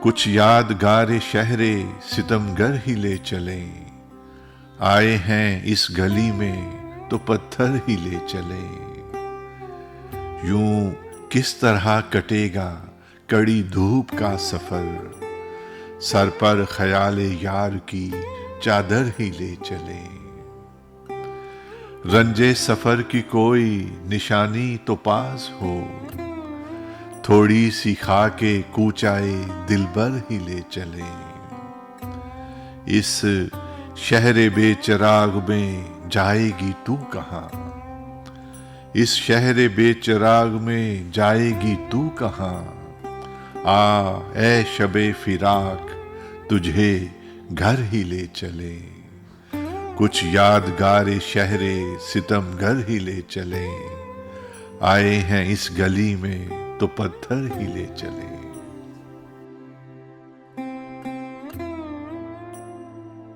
कुछ यादगार शहरे सितमगर ही ले चलें, आए हैं इस गली में तो पत्थर ही ले चलें। यूं किस तरह कटेगा कड़ी धूप का सफर, सर पर ख्याल यार की चादर ही ले चलें। रंजे सफर की कोई निशानी तो पास हो, थोड़ी सी खा के कूचाए दिलबर ही ले चलें। इस शहर बेचराग में जाएगी तू कहाँ, इस शहर बेचराग में जाएगी तू कहाँ। आ ए शबे फिराक तुझे घर ही ले चले, कुछ यादगार शहरे सितमगर ही ले चले। आए हैं इस गली में तो पत्थर ही ले चले।